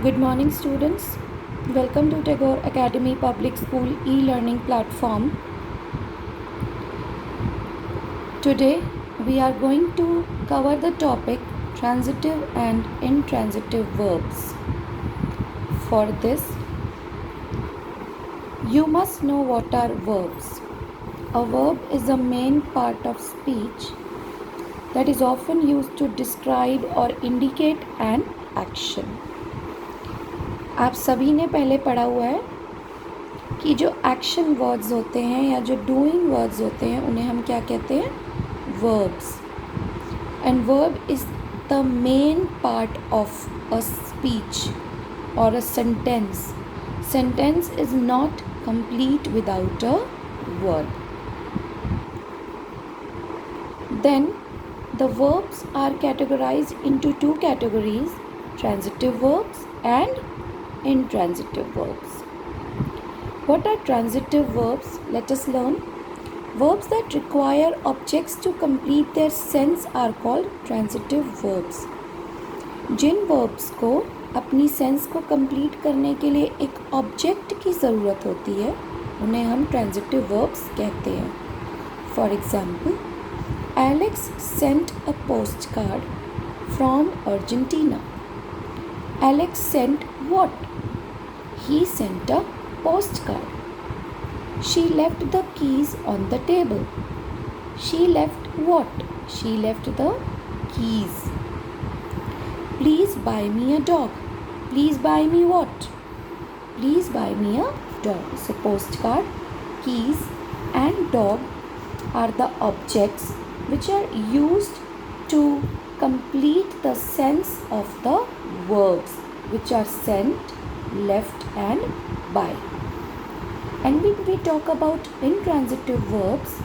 Good morning, students. Welcome to Tagore Academy Public School e-learning platform. Today, we are going to cover the topic transitive and intransitive verbs. For this, you must know what are verbs. A verb is a main part of speech that is often used to describe or indicate an action. आप सभी ने पहले पढ़ा हुआ है कि जो action words होते हैं या जो डूइंग वर्ड्स होते हैं उन्हें हम क्या कहते हैं, verbs. And verb is the main part of a speech और a sentence. Sentence is not complete without a verb. Then the verbs are categorized into two categories: transitive verbs and intransitive verbs. What are transitive verbs? Let us learn. Verbs that require objects to complete their sense are called transitive verbs. जिन verbs को अपनी sense को complete करने के लिए एक object की ज़रूरत होती है उन्हें हम transitive verbs कहते हैं. For example, Alex sent a postcard from Argentina. Alex sent what? He sent a postcard. She left the keys on the table. She left what? She left the keys. Please buy me a dog. Please buy me what? Please buy me a dog. So postcard, keys and dog are the objects which are used to complete the sense of the verbs which are sent, left and buy. And when we talk about intransitive verbs,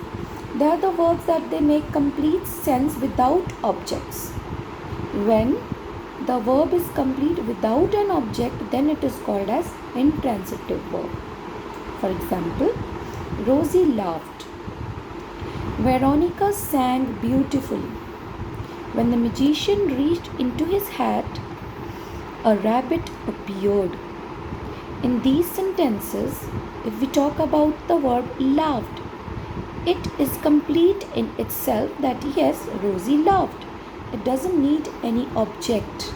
they are the verbs that they make complete sense without objects. When the verb is complete without an object, then it is called as intransitive verb. For example, Rosie laughed. Veronica sang beautifully. When the magician reached into his hat, a rabbit appeared. In these sentences, if we talk about the verb laughed, it is complete in itself that yes, Rosie laughed. It doesn't need any object.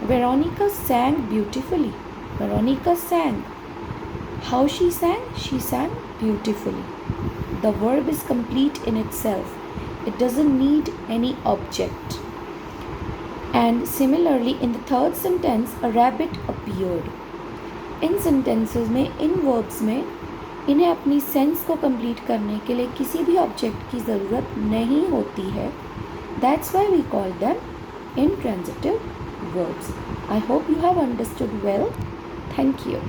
Veronica sang beautifully. Veronica sang. How she sang? She sang beautifully. The verb is complete in itself. It doesn't need any object. And similarly, in the third sentence, a rabbit appeared. In sentences में, इन verbs में, इन्हें अपनी sense को complete करने के लिए किसी भी object की ज़रूरत नहीं होती है. That's why we call them intransitive verbs. I hope you have understood well. Thank you.